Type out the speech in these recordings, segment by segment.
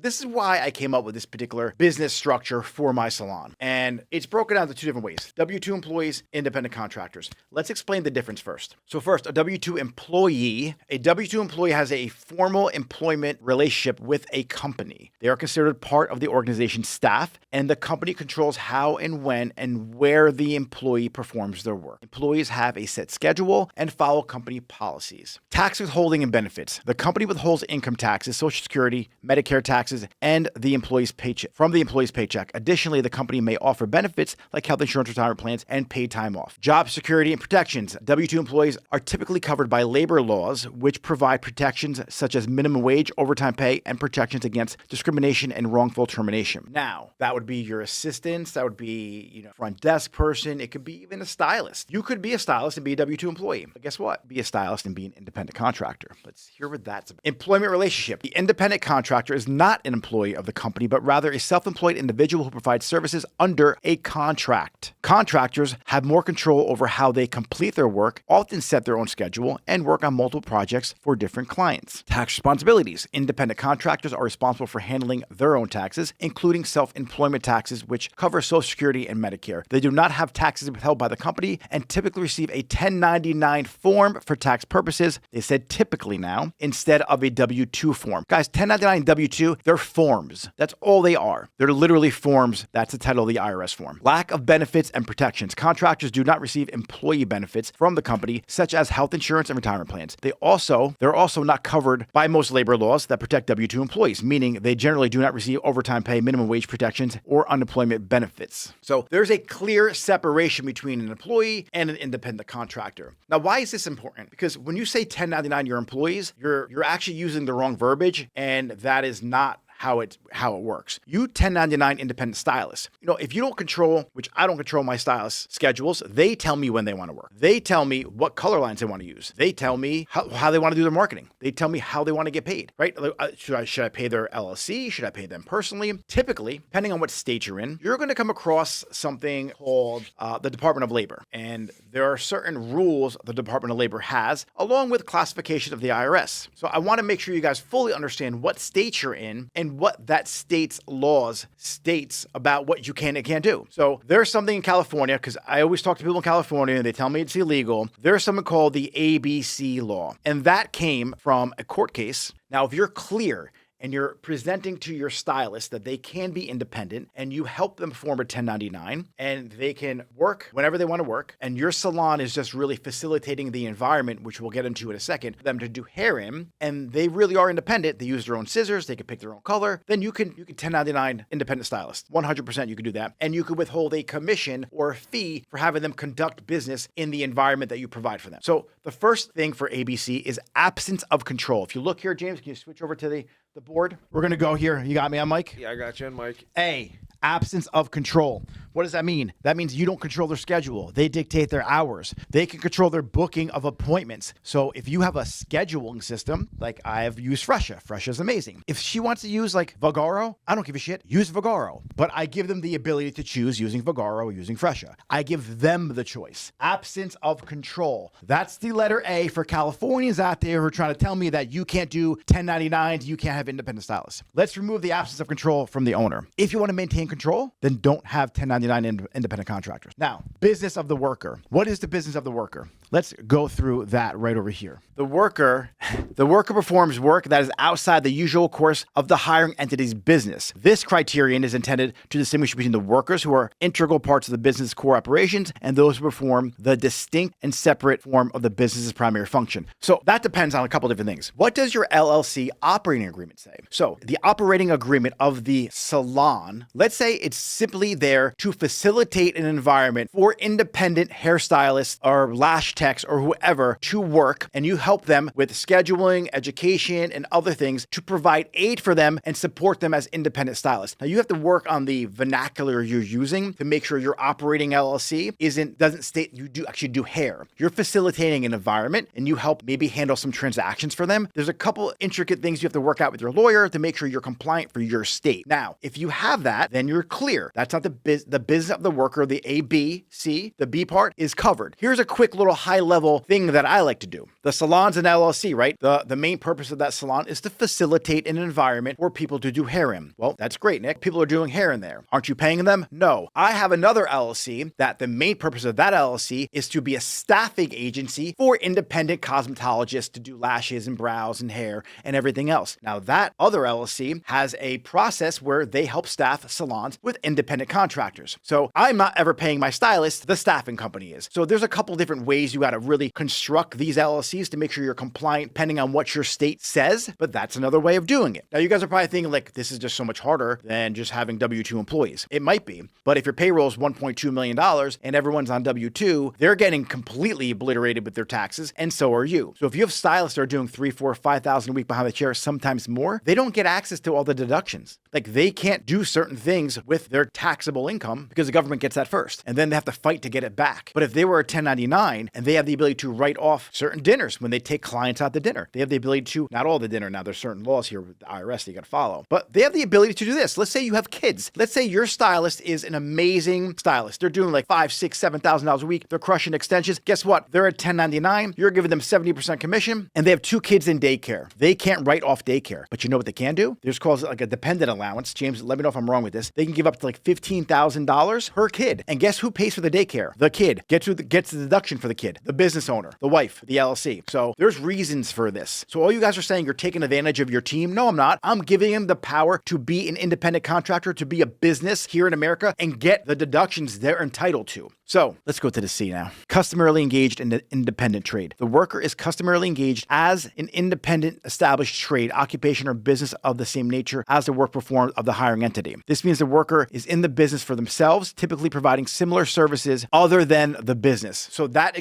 This is why I came up with this particular business structure for my salon. And it's broken down to two different ways: W-2 employees, independent contractors. Let's explain the difference first. So first, a W-2 employee. A W-2 employee has a formal employment relationship with a company. They are considered part of the organization's staff, and the company controls how and when and where the employee performs their work. Employees have a set schedule and follow company policies. Tax withholding and benefits. The company withholds income taxes, Social Security, Medicare taxes, and the employee's paycheck from the employee's paycheck. Additionally, the company may offer benefits like health insurance, retirement plans, and paid time off. Job security and protections. W-2 employees are typically covered by labor laws, which provide protections such as minimum wage, overtime pay, and protections against discrimination and wrongful termination. Now, that would be your assistants, that would be, front desk person. It could be even a stylist. You could be a stylist and be a W-2 employee. But guess what? Be a stylist and be an independent contractor. Let's hear what that's about. Employment relationship. The independent contractor is not an employee of the company, but rather a self-employed individual who provides services under a contract. Contractors have more control over how they complete their work, often set their own schedule, and work on multiple projects for different clients. Tax responsibilities. Independent contractors are responsible for handling their own taxes, including self-employment taxes, which cover Social Security and Medicare. They do not have taxes withheld by the company and typically receive a 1099 form for tax purposes. They said typically now, instead of a W-2 form. Guys, 1099 and W-2, they're forms. That's all they are. They're literally forms. That's the title of the IRS form. Lack of benefits and protections. Contractors do not receive employee benefits from the company, such as health insurance and retirement plans. They're also not covered by most labor laws that protect W-2 employees, meaning they generally do not receive overtime pay, minimum wage protections, or unemployment benefits. So there's a clear separation between an employee and an independent contractor. Now, why is this important? Because when you say 1099 your employees, you're actually using the wrong verbiage, and that is not how it works. You 1099 independent stylists. If you don't control, which I don't control my stylist schedules, they tell me when they want to work. They tell me what color lines they want to use. They tell me how they want to do their marketing. They tell me how they want to get paid, right? Should I pay their LLC? Should I pay them personally? Typically, depending on what state you're in, you're going to come across something called the Department of Labor. And there are certain rules the Department of Labor has, along with classification of the IRS. So I want to make sure you guys fully understand what state you're in and what that state's laws states about what you can and can't do. So there's something in California, because I always talk to people in California and they tell me it's illegal. There's something called the ABC law, and that came from a court case. Now, if you're clear and you're presenting to your stylist that they can be independent and you help them form a 1099 and they can work whenever they want to work, and your salon is just really facilitating the environment, which we'll get into in a second, for them to do hair in, and they really are independent, they use their own scissors, they can pick their own color, then you can 1099 independent stylist. 100% you can do that. And you could withhold a commission or a fee for having them conduct business in the environment that you provide for them. So the first thing for ABC is absence of control. If you look here, James, can you switch over to the board? We're going to go here. You got me on mic? Yeah, I got you on mic. A, absence of control. What does that mean? That means you don't control their schedule. They dictate their hours. They can control their booking of appointments. So if you have a scheduling system, like I've used Fresha. Fresha is amazing. If she wants to use like Vagaro, I don't give a shit. Use Vagaro. But I give them the ability to choose using Vagaro or using Fresha. I give them the choice. Absence of control. That's the letter A for Californians out there who are trying to tell me that you can't do 1099s, you can't have independent stylists. Let's remove the absence of control from the owner. If you want to maintain control, then don't have 1099 independent contractors. Now, business of the worker. What is the business of the worker? Let's go through that right over here. The worker performs work that is outside the usual course of the hiring entity's business. This criterion is intended to distinguish between the workers who are integral parts of the business core operations and those who perform the distinct and separate form of the business's primary function. So that depends on a couple different things. What does your LLC operating agreement say? So the operating agreement of the salon, let's say it's simply there to facilitate an environment for independent hairstylists or lash techs or whoever to work, and you help them with scheduling, education, and other things to provide aid for them and support them as independent stylists. Now, you have to work on the vernacular you're using to make sure your operating LLC doesn't state you actually do hair. You're facilitating an environment and you help maybe handle some transactions for them. There's a couple intricate things you have to work out with your lawyer to make sure you're compliant for your state. Now, if you have that, then you're clear. That's not the business of the worker. The A, B, C, the B part is covered. Here's a quick little high level thing that I like to do. The salon's an LLC, right? The main purpose of that salon is to facilitate an environment for people to do hair in. Well, that's great, Nick. People are doing hair in there. Aren't you paying them? No. I have another LLC that the main purpose of that LLC is to be a staffing agency for independent cosmetologists to do lashes and brows and hair and everything else. Now, that other LLC has a process where they help staff salons with independent contractors. So I'm not ever paying my stylist, the staffing company is. So there's a couple different ways you got to really construct these LLCs to make sure you're compliant depending on what your state says, but that's another way of doing it. Now, you guys are probably thinking like, this is just so much harder than just having W-2 employees. It might be, but if your payroll is $1.2 million and everyone's on W-2, they're getting completely obliterated with their taxes, and so are you. So if you have stylists that are doing 3, 4, 5,000 a week behind the chair, sometimes more, they don't get access to all the deductions. Like they can't do certain things with their taxable income because the government gets that first, and then they have to fight to get it back. But if they were a 1099 and they have the ability to write off certain dinners when they take clients out to dinner, they have the ability to, not all the dinner, now there's certain laws here with the IRS that you got to follow, but they have the ability to do this. Let's say you have kids. Let's say your stylist is an amazing stylist. They're doing like $5,000, $6,000, $7,000 a week. They're crushing extensions. Guess what? They're at 1099. You're giving them 70% commission, and they have 2 kids in daycare. They can't write off daycare, but you know what they can do? There's called like a dependent allowance. James, let me know if I'm wrong with this. They can give up to like $15,000 per kid. And guess who pays for the daycare? The kid. Gets the deduction for the kid, the business owner, the wife, the LLC. So there's reasons for this. So all you guys are saying you're taking advantage of your team. No, I'm not. I'm giving them the power to be an independent contractor, to be a business here in America and get the deductions they're entitled to. So let's go to the C now. Customarily engaged in the independent trade. The worker is customarily engaged as an independent established trade, occupation, or business of the same nature as the work performed of the hiring entity. This means the worker is in the business for themselves, typically providing similar services other than the business. So that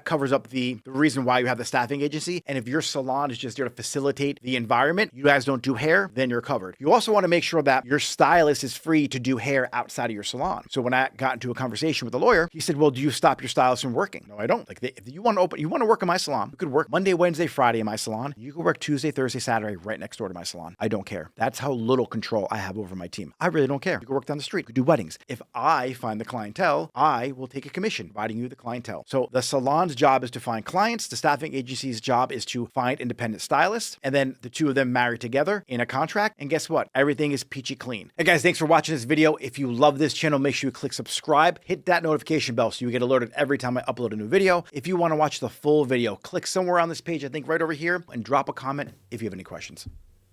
covers up the reason why you have the staffing agency. And if your salon is just there to facilitate the environment, you guys don't do hair, then you're covered. You also want to make sure that your stylist is free to do hair outside of your salon. So when I got into a conversation with the lawyer, he said, well, do you stop your stylist from working? No, I don't. Like if you want to work in my salon, you could work Monday, Wednesday, Friday in my salon. You could work Tuesday, Thursday, Saturday right next door to my salon. I don't care. That's how little control I have over my team. I really don't care. You could work down the street. You could do weddings. If I find the clientele, I will take a commission providing you the clientele. So the salon's job is to find clients. The staffing agency's job is to find independent stylists. And then the two of them marry together in a contract. And guess what? Everything is peachy clean. Hey guys, thanks for watching this video. If you love this channel, make sure you click subscribe, hit that notification bell so you get alerted every time I upload a new video. If you want to watch the full video, click somewhere on this page, I think right over here, and drop a comment if you have any questions.